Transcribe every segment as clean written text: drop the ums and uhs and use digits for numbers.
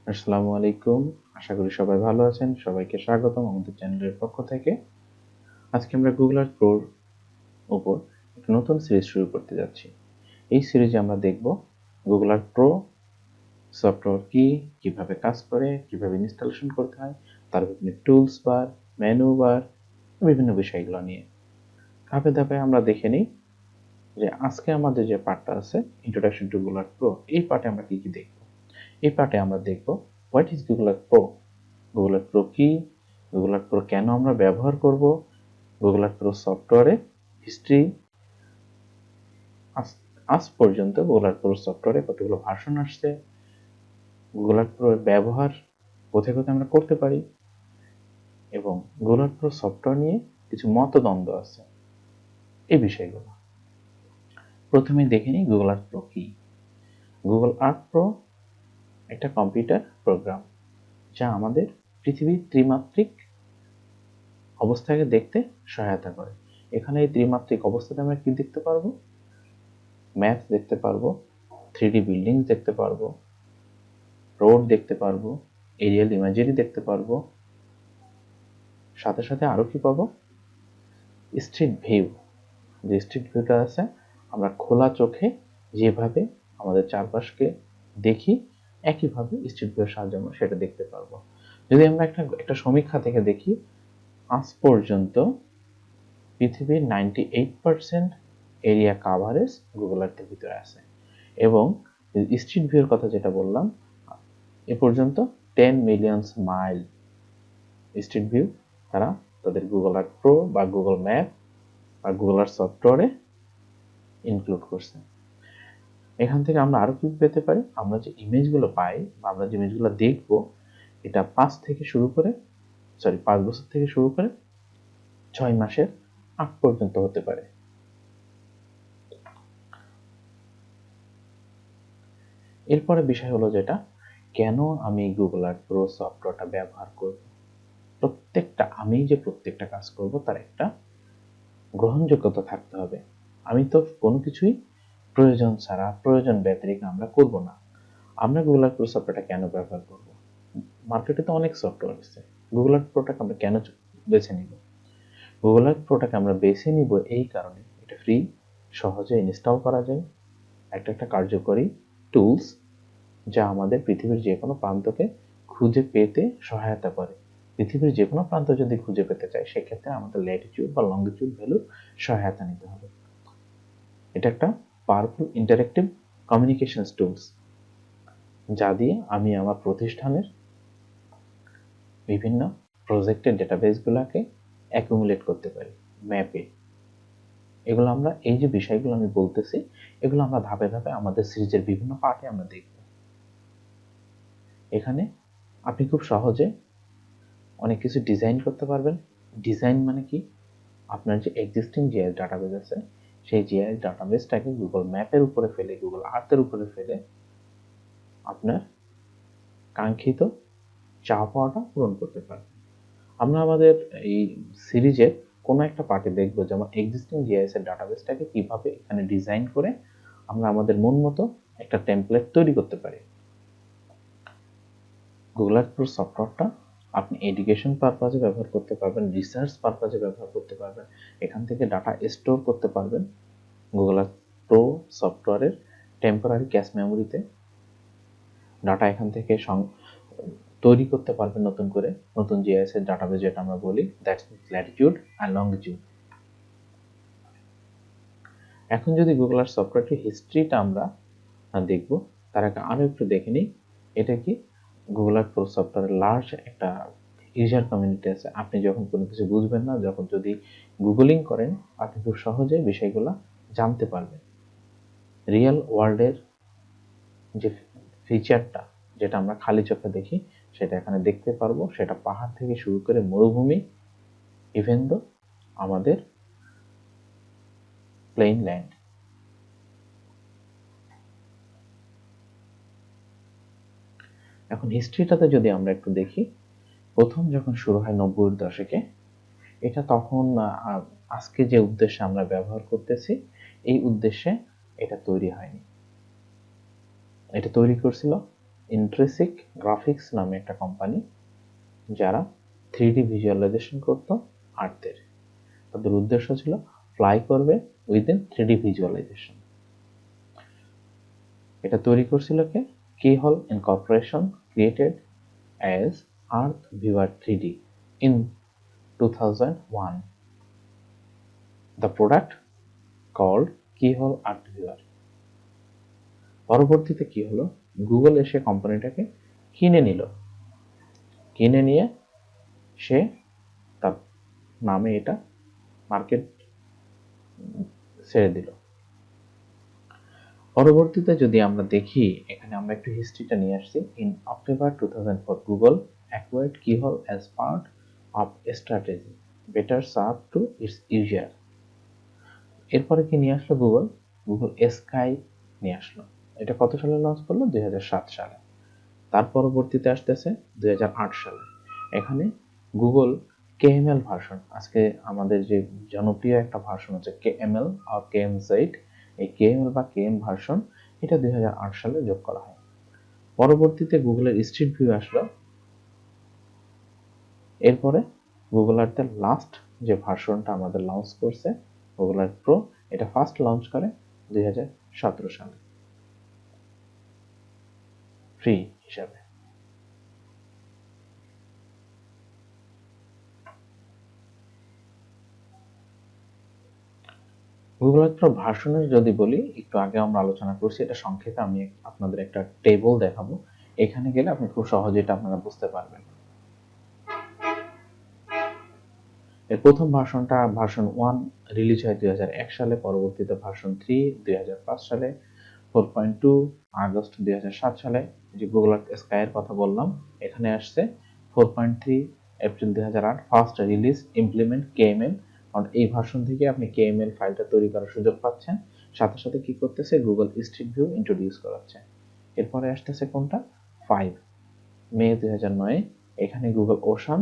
আসসালামু আলাইকুম। আশা করি সবাই ভালো আছেন। সবাইকে স্বাগতম আমাদের চ্যানেলের পক্ষ থেকে। আজকে আমরা গুগল আর্থ প্রোর উপর একটা নতুন সিরিজ শুরু করতে যাচ্ছি। এই সিরিজে আমরা দেখব গুগল আর্থ প্রো সফটওয়্যার কি, কিভাবে কাজ করে, কিভাবে ইনস্টলেশন করতে হয়, তার বিভিন্ন টুলস বার, মেনু বার, বিভিন্ন বিষয়গুলো নিয়ে ধাপে ধাপে আমরা দেখে নিই যে আজকে আমাদের যে পার্টটা আছে introduction to Google Earth pro, এই পার্টে আমরা কি কি দেখব। এই পার্টে আমরা দেখব what is Google Earth pro, Google Earth pro কি, গুগল আর্থ প্রো কেন আমরা ব্যবহার করব, গুগল আর্থ প্রো সফটওয়্যারে হিস্ট্রি, আজ পর্যন্ত গুগল আর্থ প্রো সফটওয়্যারে কতগুলো ভার্সন আসছে, গুগল আর্থ প্রো ব্যবহার কোথায় কোথায় আমরা করতে পারি, এবং গুগল আর্থ প্রো সফটওয়্যার নিয়ে কিছু মতদ্বন্দ্ব আছে, এই বিষয়গুলো। প্রথমে দেখে নিই গুগল আর্থ প্রো কি। গুগল আর্থ প্রো একটা কম্পিউটার প্রোগ্রাম যা আমাদের পৃথিবীর ত্রিমাত্রিক অবস্থাকে দেখতে সহায়তা করে। এখানে এই ত্রিমাত্রিক অবস্থাতে আমরা কি দেখতে পারবো? ম্যাপ দেখতে পারবো, 3D বিল্ডিং দেখতে পারবো, রোড দেখতে পারবো, এরিয়াল ইমেজারি দেখতে পারবো, সাথে সাথে আরো কি পাবো? Street view. যে স্ট্রিট ভিউটা আছে, আমরা খোলা চোখে যেভাবে আমাদের চারপাশকে দেখি, একইভাবে স্ট্রিট ভিউর সাহায্যে আমরা সেটা দেখতে পারবো। যদি আমরা একটা সমীক্ষা থেকে দেখি, আজ পর্যন্ত পৃথিবীর 98% এরিয়া কাভারেজ গুগল আর্থের ভিতরে আছে, এবং স্ট্রিট ভিউর কথা যেটা বললাম, এ পর্যন্ত 10 মিলিয়ন মাইল স্ট্রিট ভিউ তারা তাদের গুগল আর্থ প্রো বা গুগল ম্যাপ বা গুগল আর্থ সফটওয়্যারে ইনক্লুড করছে। এখান থেকে আমরা আরো কি পেতে পারি? আমরা যে ইমেজগুলো পাই বা আমরা যে ইমেজগুলো দেখব, এটা 5 বছর থেকে শুরু করে 6 মাসের আগ পর্যন্ত হতে পারে। এরপরে বিষয় হলো যেটা, কেন আমি গুগল আর্থ প্রো সফটওয়্যারটা ব্যবহার করব। প্রত্যেকটা কাজ করব তার একটা গ্রহণযোগ্যতা থাকতে হবে। আমি তো কোনো কিছুই প্রয়োজন ছাড়া, প্রয়োজন ব্যতিরেক আমরা করব না। আমরা গুগল আর্থ প্রো সফটওয়্যারটা কেন ব্যবহার করব? মার্কেটে তো অনেক সফটওয়্যার আছে, গুগল আর্থ প্রোটাকে আমরা কেন বেছে নিব? গুগল আর্থ প্রোটাকে আমরা বেছে নিব এই কারণে, এটা ফ্রি, সহজে ইনস্টল করা যায়, একটা কার্যকরী টুলস যা আমাদের পৃথিবীর যে কোনো প্রান্তকে খুঁজে পেতে সহায়তা করে। পৃথিবীর যে কোনো প্রান্ত যদি খুঁজে পেতে চাই, সেক্ষেত্রে আমাদের ল্যাটিটিউড বা লঙ্গিটিউড ভ্যালুর সহায়তা নিতে হবে। এটা একটা পাওয়ারফুল ইন্টারেক্টিভ কমিউনিকেশন টুলস, যা দিয়ে আমি আমার প্রতিষ্ঠানের বিভিন্ন প্রজেক্টের ডেটাবেসগুলোকে অ্যাকুমুলেট করতে পারি ম্যাপে। এগুলো আমরা, এই যে বিষয়গুলো আমি বলতেছি, এগুলো আমরা ধাপে ধাপে আমাদের সিরিজের বিভিন্ন পার্টে আমরা দেখব। এখানে আপনি খুব সহজে অনেক কিছু ডিজাইন করতে পারবেন। ডিজাইন মানে কি? আপনার যে এক্সিস্টিং জিআইএস ডাটাবেস আছে, সেই জিআইএস ডাটাবেসটাকে গুগল ম্যাপের উপরে ফেলে, গুগল আর্থের উপরে ফেলে আপনার কাঙ্ক্ষিত চাওয়া পাওয়াটা পূরণ করতে পারবেন। আমরা আমাদের এই সিরিজের কোনো একটা পার্টে দেখব, যেমন এক্সিস্টিং জিআইএস এর ডাটাবেসটাকে কিভাবে এখানে ডিজাইন করে আমরা আমাদের মন মতো একটা টেমপ্লেট তৈরি করতে পারি। গুগল আর্থ প্রো সফটওয়্যারটা আপনি এডুকেশন পারপাজে ব্যবহার করতে পারবেন, রিসার্চ পারপাজে ব্যবহার করতে পারবেন, এখান থেকে ডাটা স্টোর করতে পারবেন। গুগল আর্থ প্রো সফটওয়্যারের টেম্পোরারি ক্যাশ মেমোরিতে ডাটা এখান থেকে তৈরি করতে পারবেন নতুন করে, নতুন জিআইএস এর ডাটাবেস যেটা আমরা বলি, দ্যাটস মিনস ল্যাটিটিউড আর লঙ্গিটিউড। এখন যদি গুগল আর্থ সফটওয়্যারটির হিস্ট্রিটা আমরা দেখব, তার আগে আরো একটু দেখে নিই এটা কি। গুগল আর্থ প্রো সফটওয়্যারের লার্জ একটা ইউজার কমিউনিটি আছে। আপনি যখন কোনো কিছু বুঝবেন না, যখন যদি গুগলিং করেন, আপনি খুব সহজে বিষয়গুলো জানতে পারবেন। রিয়েল ওয়ার্ল্ডের যে ফিচারটা, যেটা আমরা খালি চোখে দেখি, সেটা এখানে দেখতে পারবো। সেটা পাহাড় থেকে শুরু করে মরুভূমি, ইভেন দো আমাদের প্লেন ল্যান্ড। এখন হিস্ট্রিটাতে যদি আমরা একটু দেখি, প্রথম যখন শুরু হয় 90-এর দশকে, এটা তখন আজকে যে উদ্দেশ্যে আমরা ব্যবহার করতেছি, এই উদ্দেশ্যে এটা তৈরি হয়নি। এটা তৈরি করছিল ইন্ট্রিনসিক গ্রাফিক্স নামে একটা কোম্পানি, যারা 3D ভিজুয়ালাইজেশন করত আর্থের। তাদের উদ্দেশ্য ছিল ফ্লাই করবে উইদিন 3D ভিজুয়ালাইজেশন। এটা তৈরি করছিল কে? Keyhole incorporation created as Earth Viewer 3D in 2001. The product called Keyhole Art Viewer. পরবর্তীতে কি হলো, গুগল এসে কোম্পানিটাকে কিনে নিল। কিনে নিয়ে সে তার নামে এটা মার্কেট ছেড়ে দিল। পরবর্তীতে যদি আমরা দেখি, এখানে আমরা একটু হিস্ট্রিটা নিয়ে আসছি। In October 2004 Google acquired Keyhole as part of strategy better serve to its user. এরপরে কি নিয়ে আসলো গুগল? গুগল স্কাই নিয়ে আসলো। এটা কত সালে লঞ্চ করলো? 2007 সালে। তার পরবর্তীতে আসতেছে 2008 সালে। এখানে গুগল কেএমএল ভার্সন, আজকে আমাদের যে জনপ্রিয় একটা ভার্সন হচ্ছে কেএমএল আর কেএমজেড, এই কেএমএল বা কেএম ভার্সন এটা 2008 সালে যোগ করা হয়। পরবর্তীতে গুগলের স্ট্রিট ভিউ আসলো। এরপরে গুগল আর্থের লাস্ট যে ভার্সনটা আমাদের লঞ্চ করছে গুগল আর্থ প্রো, এটা ফার্স্ট লঞ্চ করে 2017 সালে ফ্রি হিসাবে। গুগল আর্থ প্রো ভার্সনের যদি বলি, একটু আগে আমরা আলোচনা করছি, এটা সংক্ষেপে আমি আপনাদের একটা টেবল দেখাবো। এখানে গেলে আপনি খুব সহজে এটা আপনারা বুঝতে পারবেন। এর প্রথম ভার্সনটা ভার্সন 1 রিলিজ হয় 2001 সালে, পরবর্তীতে ভার্সন 3 2005 সালে, 4.2 আগস্ট 2007 সালে। যে গুগল আর্থ স্কাই এর কথা বললাম, এখানে আসছে 4.3 April 2008 first release implement KML. কারণ এই ভার্সন থেকে আপনি কেএমএল ফাইলটা তৈরি করার সুযোগ পাচ্ছেন। সাথে সাথে কি করতেছে, গুগল স্ট্রিট ভিউ ইন্ট্রোডিউস করাচ্ছে। এরপরে আসতেছে কোনটা? 5 মে 2009, এখানে গুগল ওশান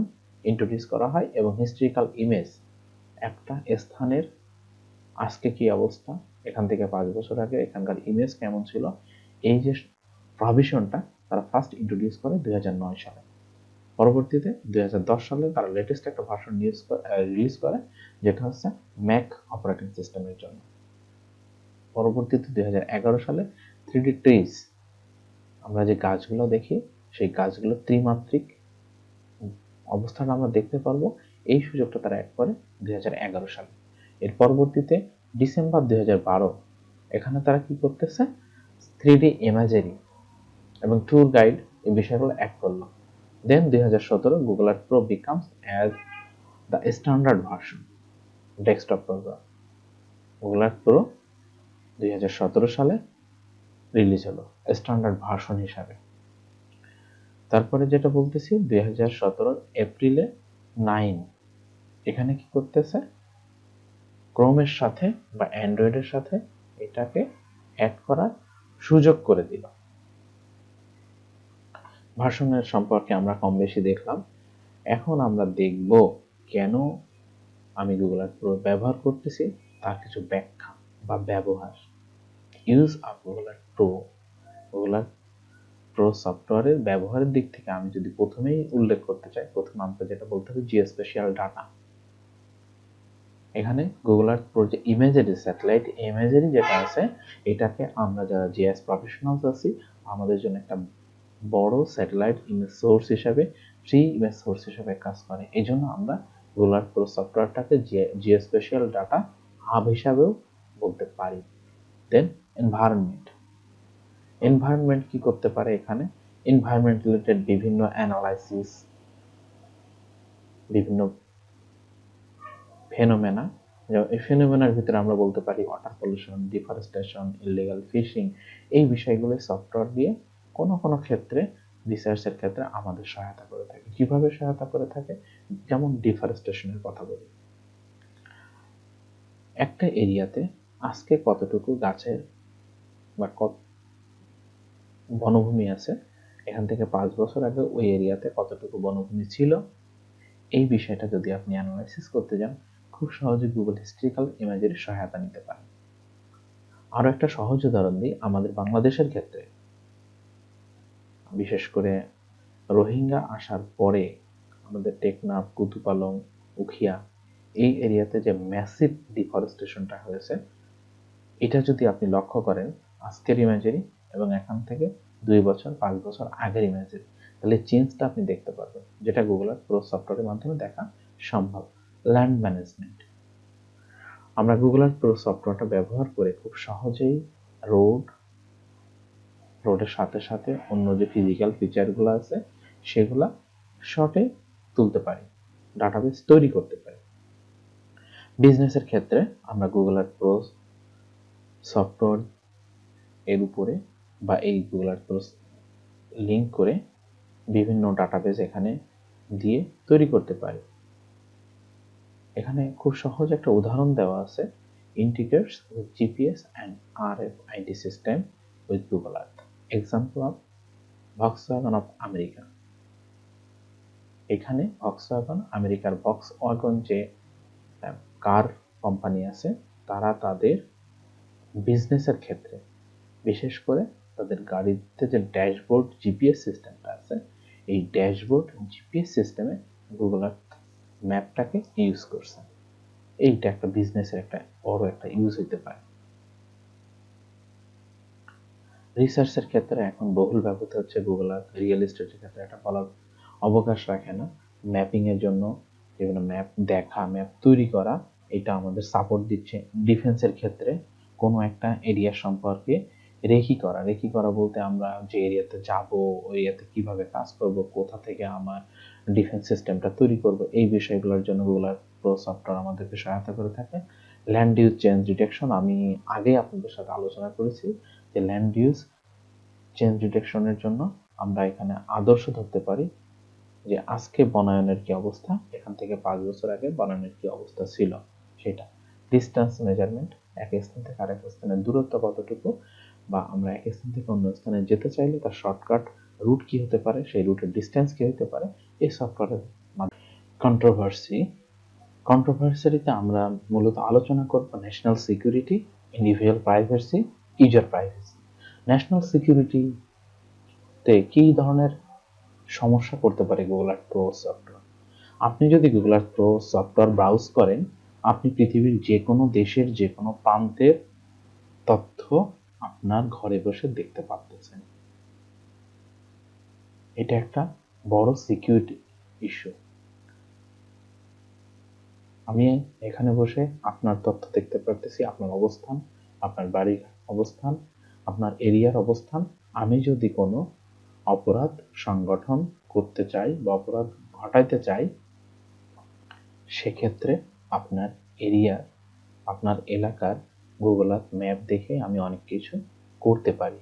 ইন্ট্রোডিউস করা হয় এবং হিস্ট্রিক্যাল ইমেজ, একটা স্থানের আজকে কি অবস্থা, এখান থেকে 5 বছর আগে এখানকার ইমেজ কেমন ছিল, এই যে প্রভিশনটা তারা ফার্স্ট ইন্ট্রোডিউস করে 2009 সালে। পরবর্তীতে 2010 সালে তারা লেটেস্ট একটা ভার্সন রিলিজ করে, যেটা হচ্ছে ম্যাক অপারেটিং সিস্টেমের জন্য। পরবর্তীতে 2011 সালে 3D ট্রিজ, আমরা যে গাছগুলো দেখি সেই গাছগুলো ত্রিমাত্রিক অবস্থাটা আমরা দেখতে পারবো, এই সুযোগটা তারা অ্যাড করে 2011 সালে। এর পরবর্তীতে ডিসেম্বর 2012, এখানে তারা কি করতেছে, 3D ইমেজারি এবং ট্যুর গাইড এই বিষয়গুলো অ্যাড করলো। Then 2017 Google Earth Pro becomes as the standard version desktop program. Google Earth Pro 2017 সালে রিলিজ হলো স্ট্যান্ডার্ড ভার্সন হিসাবে। তারপরে যেটা বলতেছি 2017 এপ্রিলে 9, এখানে কি করতেছে, ক্রোমের সাথে বা অ্যান্ড্রয়েডের সাথে এটাকে অ্যাড করার সুযোগ করে দিল। ভার্সনের সম্পর্কে আমরা কম বেশি দেখলাম। এখন আমরা দেখব কেন আমি গুগল আর্থ প্রো ব্যবহার করতেছি, তার কিছু ব্যাখ্যা বা ব্যবহার। Use of Google Earth pro. Google Earth pro সফটওয়্যারের ব্যবহারের দিক থেকে আমি যদি প্রথমেই উল্লেখ করতে চাই, প্রথমে আমাকে যেটা বলতে হবে জিওস্পেশিয়াল ডাটা। এখানে গুগল আর্থ প্রো যে ইমেজারি, স্যাটেলাইট ইমেজারি যেটা আছে, এটাকে আমরা যারা জিএস প্রফেশনালস আছি, আমাদের জন্য একটা বড় স্যাটেলাইট ইমেজ সোর্স হিসাবে, ফ্রি ইমেজ সোর্স হিসাবে কাজ করে। এই জন্য আমরা গুগল আর্থ প্রো সফটওয়্যারটাকে জিওস্পেশিয়াল ডাটা হাব হিসাবেও বলতে পারি। দেন এনভায়রনমেন্ট। এনভায়রনমেন্ট কি করতে পারে এখানে? এনভায়রনমেন্ট রিলেটেড বিভিন্ন অ্যানালাইসিস, বিভিন্ন ফেনোমেনা, এই ফেনোমেনার ভিতরে আমরা বলতে পারি water pollution, deforestation, illegal fishing, এই বিষয়গুলো সফটওয়্যার দিয়ে কোনো কোনো ক্ষেত্রে রিসার্চের ক্ষেত্রে আমাদের সহায়তা করে থাকে। কিভাবে সহায়তা করে থাকে? যেমন ডিফরেস্টেশনের কথা বলি, একটা এরিয়াতে আজকে কতটুকু গাছের বা কত বনভূমি আছে, এখান থেকে 5 বছর আগে ওই এরিয়াতে কতটুকু বনভূমি ছিল, এই বিষয়টা যদি আপনি অ্যানালাইসিস করতে যান, খুব সহজে গুগল হিস্ট্রিক্যাল ইমেজের সহায়তা নিতে পারেন। আরো একটা সহজ উদাহরণ দিই, আমাদের বাংলাদেশের ক্ষেত্রে বিশেষ করে রোহিঙ্গা আসার পরে আমাদের টেকনাফ, কুতুপালং, উখিয়া এই এরিয়াতে যে ম্যাসিভ ডিফরেস্টেশনটা হয়েছে, এটা যদি আপনি লক্ষ্য করেন আজকের ইমেজেরি এবং এখান থেকে 2 বছর 5 বছর আগের ইমেজেরি, তাহলে চেঞ্জটা আপনি দেখতে পারবেন, যেটা গুগল আর্থ প্রো সফটওয়্যারের মাধ্যমে দেখা সম্ভব। ল্যান্ড ম্যানেজমেন্ট, আমরা গুগল আর্থ প্রো সফটওয়্যারটা ব্যবহার করে খুব সহজেই রোডের সাথে সাথে অন্য যে ফিজিক্যাল ফিচারগুলো আছে সেগুলা শর্টে তুলতে পারি, ডাটাবেস তৈরি করতে পারি। বিজনেসের ক্ষেত্রে আমরা গুগল আর্থ প্রো সফটওয়্যার এর উপরে বা এই গুগল আর্থ প্রো লিঙ্ক করে বিভিন্ন ডাটাবেস এখানে দিয়ে তৈরি করতে পারি। এখানে খুব সহজ একটা উদাহরণ দেওয়া আছে, ইন্টিগ্রেটস with GPS and RFID system with Google Earth, example of Volkswagen of America. এখানে ভক্সওয়াগন, আমেরিকার ভক্সওয়াগন যে কার কোম্পানি আছে, তারা তাদের বিজনেসের ক্ষেত্রে বিশেষ করে তাদের গাড়িতে যে ড্যাশবোর্ড জিপিএস সিস্টেমটা আছে, এই ড্যাশবোর্ড জিপিএস সিস্টেমে গুগল আর্থ ম্যাপটাকে ইউজ করছে। এইটা একটা বিজনেসের একটা বড় একটা ইউজ হইতে পারে। রিসার্চের ক্ষেত্রে এখন বহুল ব্যবহৃত হচ্ছে গুগল আর্থ। রিয়েল এস্টেটের ক্ষেত্রে এটা বলার অবকাশ রাখে না। ম্যাপিং এর জন্য বিভিন্ন ম্যাপ দেখা, ম্যাপ তৈরি করা, এটা আমাদের সাপোর্ট দিচ্ছে। ডিফেন্সের ক্ষেত্রে কোনো একটা এরিয়া সম্পর্কে রেকি করা বলতে আমরা যে এরিয়াতে যাব, ওই এরিয়াতে কিভাবে কাজ করব, কোথা থেকে আমার ডিফেন্স সিস্টেমটা তৈরি করব, এই বিষয়গুলোর জন্য গুগল আর্থ প্রো সফটওয়্যার আমাদেরকে সহায়তা করে থাকে। ল্যান্ড ইউজ চেঞ্জ ডিটেকশন, আমি আগে আপনাদের সাথে আলোচনা করেছি যে ল্যান্ড ইউজ চেঞ্জ ডিটেকশনের জন্য আমরা এখানে আদর্শ ধরতে পারি যে আজকে বনায়নের কি অবস্থা, এখান থেকে 5 বছর আগে বনায়নের কি অবস্থা ছিল সেটা। ডিস্টেন্স মেজারমেন্ট, এক স্থান থেকে আরেক স্থানের দূরত্ব কতটুকু, বা আমরা এক স্থান থেকে অন্য স্থানে যেতে চাইলে তার শর্টকাট রুট কি হতে পারে, সেই রুটের ডিস্টেন্স কি হতে পারে, এই সফটওয়্যারের মাধ্যমে। কন্ট্রোভার্সিতে আমরা মূলত আলোচনা করব national security, individual privacy, user privacy. National সিকিউরিটিতে কি ধরনের সমস্যা করতে পারে গুগল আর্থ প্রো সফটওয়্যার? আপনি যদি Google Earth pro software browse করেন, আপনি পৃথিবীর যে কোনো দেশের যে কোনো প্রান্তের তথ্য আপনার ঘরে বসে দেখতে পাচ্ছেন। এটা একটা বড় সিকিউরিটি ইস্যু। আমি এখানে বসে আপনার তথ্য দেখতে পারতেছি, আপনার অবস্থান, আপনার বাড়ির অবস্থান, আপনার এরিয়ার অবস্থান। আমি যদি কোনো অপরাধ সংগঠন করতে চাই বা অপরাধ ঘটাইতে চাই, সেক্ষেত্রে আপনার এরিয়ার, আপনার এলাকার গুগল আর্থ ম্যাপ দেখে আমি অনেক কিছু করতে পারি।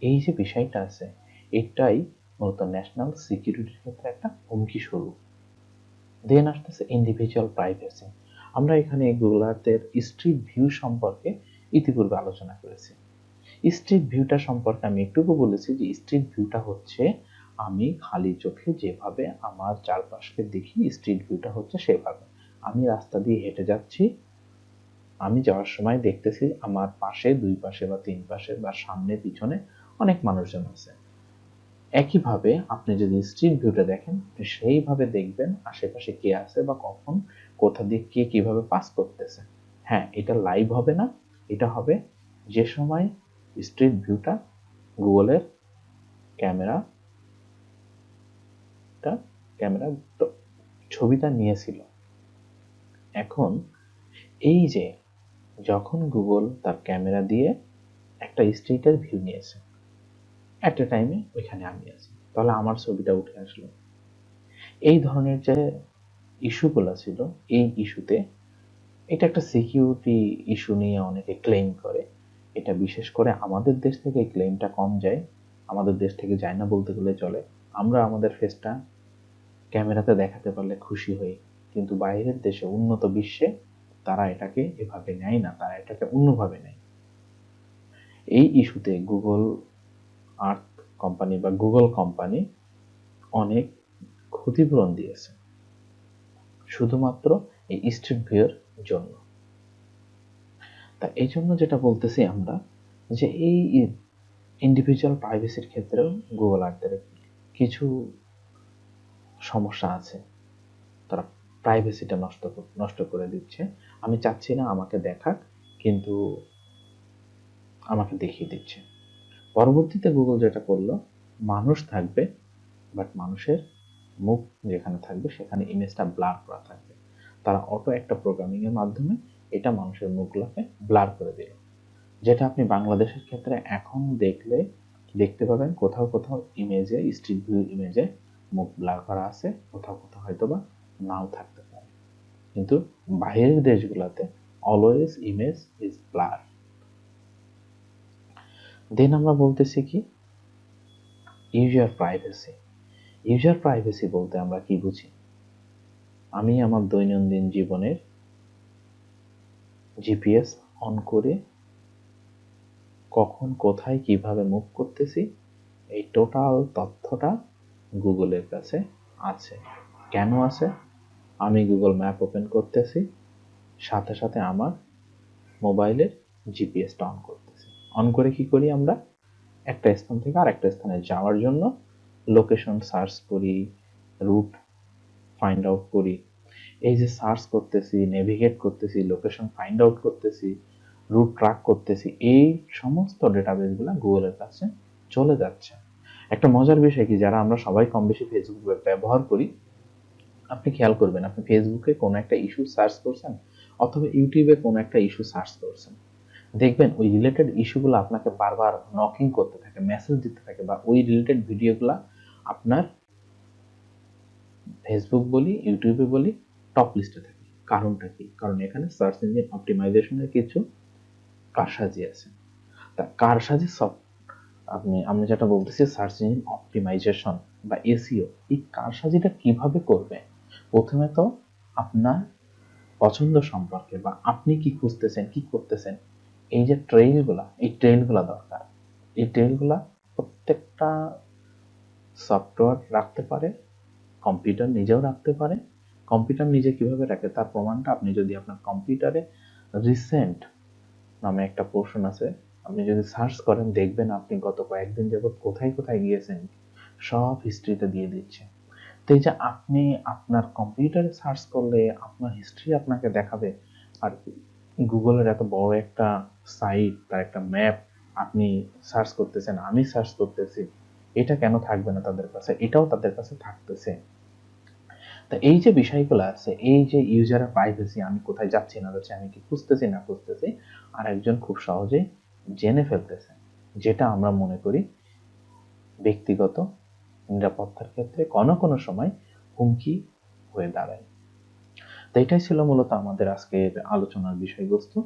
এই যে বিষয়টা আছে, এটাই মূলত ন্যাশনাল সিকিউরিটির ক্ষেত্রে একটা হুমকি স্বরূপ। দেন আসতেছে ইন্ডিভিজুয়াল প্রাইভেসি। আমরা এখানে গুগল আর্থের স্ট্রিট ভিউ সম্পর্কে ইতিপূর্বে আলোচনা করেছি। স্ট্রিট ভিউটা সম্পর্কে আমি একটুকু বলেছি যে স্ট্রিট ভিউটা হচ্ছে আমি খালি চোখে যেভাবে আমার চারপাশকে দেখি, স্ট্রিট ভিউটা হচ্ছে সেভাবে। আমি রাস্তা দিয়ে হেঁটে যাচ্ছি, আমি যাওয়ার সময় দেখতেছি আমার পাশে, 2 পাশে বা 3 পাশে বা সামনে পিছনে অনেক মানুষজন আছে। একইভাবে আপনি যদি স্ট্রিট ভিউটা দেখেন, সেইভাবে দেখবেন আশেপাশে কে আছে বা কখন কোথা দিয়ে কে কিভাবে পাস করতেছে। হ্যাঁ, এটা লাইভ হবে না, এটা হবে যে সময় স্ট্রিট ভিউটা গুগলের ক্যামেরা ছবিটা নিয়েছিল। এখন এই যে যখন গুগল তার ক্যামেরা দিয়ে একটা স্ট্রিটের ভিউ নিয়েছে, এট এ টাইমে ওইখানে আমি আছি, তাহলে আমার ছবিটা উঠে আসলো। এই ধরনের যে ইস্যুগুলো ছিল, এই ইস্যুতে এটা একটা সিকিউরিটি ইস্যু নিয়ে অনেকে ক্লেম করে। এটা বিশেষ করে আমাদের দেশ থেকে এই ক্লেমটা কম যায়, আমাদের দেশ থেকে যায় না বলতে গেলে চলে। আমরা আমাদের ফেসটা ক্যামেরাতে দেখাতে পারলে খুশি হই, কিন্তু বাইরের দেশে, উন্নত বিশ্বে তারা এটাকে এভাবে নেয় না, তারা এটাকে অন্যভাবে নেয়। এই ইস্যুতে গুগল আর্থ কোম্পানি বা গুগল কোম্পানি অনেক ক্ষতিপূরণ দিয়েছে শুধুমাত্র এই স্ট্রিট ভিউর জন্য। তা এই জন্য যেটা বলতেছি আমরা যে এই ইন্ডিভিজুয়াল প্রাইভেসির ক্ষেত্রেও গুগল আর্থের কিছু সমস্যা আছে। তারা প্রাইভেসিটা নষ্ট করে দিচ্ছে। আমি চাচ্ছি না আমাকে দেখাক, কিন্তু আমাকে দেখিয়ে দিচ্ছে। পরবর্তীতে গুগল যেটা করলো, মানুষ থাকবে, বাট মানুষের মুখ যেখানে থাকবে সেখানে ইমেজটা ব্লার করা থাকবে। তারা অটো একটা প্রোগ্রামিং এর মাধ্যমে এটা মানুষের মুখগুলোকে ব্লার করে দিল, যেটা আপনি বাংলাদেশের ক্ষেত্রে এখন দেখতে পাবেন কোথাও কোথাও ইমেজে, স্ট্রিট ভিউ ইমেজে মুখ ব্লার করা আছে, কোথাও কোথাও হয়তোবা নাও থাকতে পারে। কিন্তু বাইরের দেশগুলোতে অলওয়েজ ইমেজ ইজ ব্লার। দেন আমরা বলতেছি কি ইউজার প্রাইভেসি। ইউজার প্রাইভেসি বলতে আমরা কি বুঝি? আমি আমার দৈনন্দিন জীবনের জিপিএস অন করে কখন কোথায় কিভাবে মুভ করতেছি এই টোটাল তথ্যটা গুগলের কাছে আছে। কেন আছে? আমি গুগল ম্যাপ ওপেন করতেছি, সাথে সাথে আমার মোবাইলের জিপিএসটা অন করতেছি। অন করে কি করি আমরা? একটা স্থান থেকে আর একটা স্থানে যাওয়ার জন্য লোকেশন সার্চ করি, রুট ফাইন্ড আউট করি। এই যে সার্চ করতেছি, নেভিগেট করতেছি, লোকেশন ফাইন্ড আউট করতেছি, রুট ট্র্যাক করতেছি, এই সমস্ত ডেটাবেসগুলো গুগলের কাছে চলে যাচ্ছে। একটা মজার বিষয় কি, যারা আমরা সবাই কম বেশি ফেসবুক ব্যবহার করি, আপনি খেয়াল করবেন, আপনি ফেসবুকে কোনো একটা ইস্যু সার্চ করছেন অথবা ইউটিউবে কোনো একটা ইস্যু সার্চ করছেন, দেখবেন ওই রিলেটেড ইস্যুগুলো আপনাকে বারবার নকিং করতে থাকে, মেসেজ দিতে থাকে, বা ওই রিলেটেড ভিডিওগুলো আপনার ফেসবুক বলি, ইউটিউবে বলি, টপ লিস্টে থাকে। কারণটা কি? কারণ এখানে সার্চ ইঞ্জিন অপটিমাইজেশনের কিছু কারসাজি আছে। তা কারসাজি সব আমি যেটা বলতেছি, সার্চ ইঞ্জিন অপটিমাইজেশন বা এসইও, এই কারসাজিটা কিভাবে করবে? প্রথমে তো আপনার পছন্দ সম্পর্কে বা আপনি কি খুঁজতেছেন, কি করতেছেন, এই যে এই ট্রেইলগুলা দরকার। এই ট্রেইলগুলা প্রত্যেকটা সফটওয়্যার রাখতে পারে, কম্পিউটার নিজেও রাখতে পারে। কম্পিউটার নিজে কিভাবে রাখে তার প্রমাণটা আপনি যদি আপনার কম্পিউটারে রিসেন্ট নামে একটা পোর্শন আছে, আপনি যদি সার্চ করেন দেখবেন আপনি গত কয়েকদিন যাবত কোথায় কোথায় গিয়েছেন সব হিস্ট্রিতে দিয়ে দিচ্ছে। তো এই যে আপনি আপনার কম্পিউটারে সার্চ করলে আপনার হিস্ট্রি আপনাকে দেখাবে, আর গুগলের এত বড় একটা সাইট, তার একটা ম্যাপ আপনি সার্চ করতেছেন, আমি সার্চ করতেছি, এটা কেন থাকবে না তাদের কাছে? এটাও তাদের কাছে থাকতেছে। তা এই যে বিষয়গুলো আছে, এই যে ইউজারের প্রাইভেসি, আমি কোথায় যাচ্ছি না যাচ্ছি, আমি কি খুঁজতেছি না খুঁজতেছি, আর একজন খুব সহজেই জেনে ফেলতেছে, যেটা আমরা মনে করি ব্যক্তিগত নিরাপত্তার ক্ষেত্রে কোনো কোনো সময় হুমকি হয়ে দাঁড়ায়। তো এটাই ছিল মূলত আমাদের আজকের আলোচনার বিষয়বস্তু।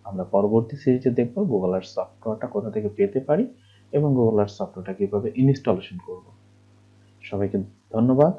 আমরা পরবর্তী সিরিজে দেখব গুগল আর্থ সফটওয়্যারটা কোথা থেকে পেতে পারি এবং গুগল আর্থ সফটওয়্যারটা কিভাবে ইনস্টলেশন করব। সবাইকে ধন্যবাদ।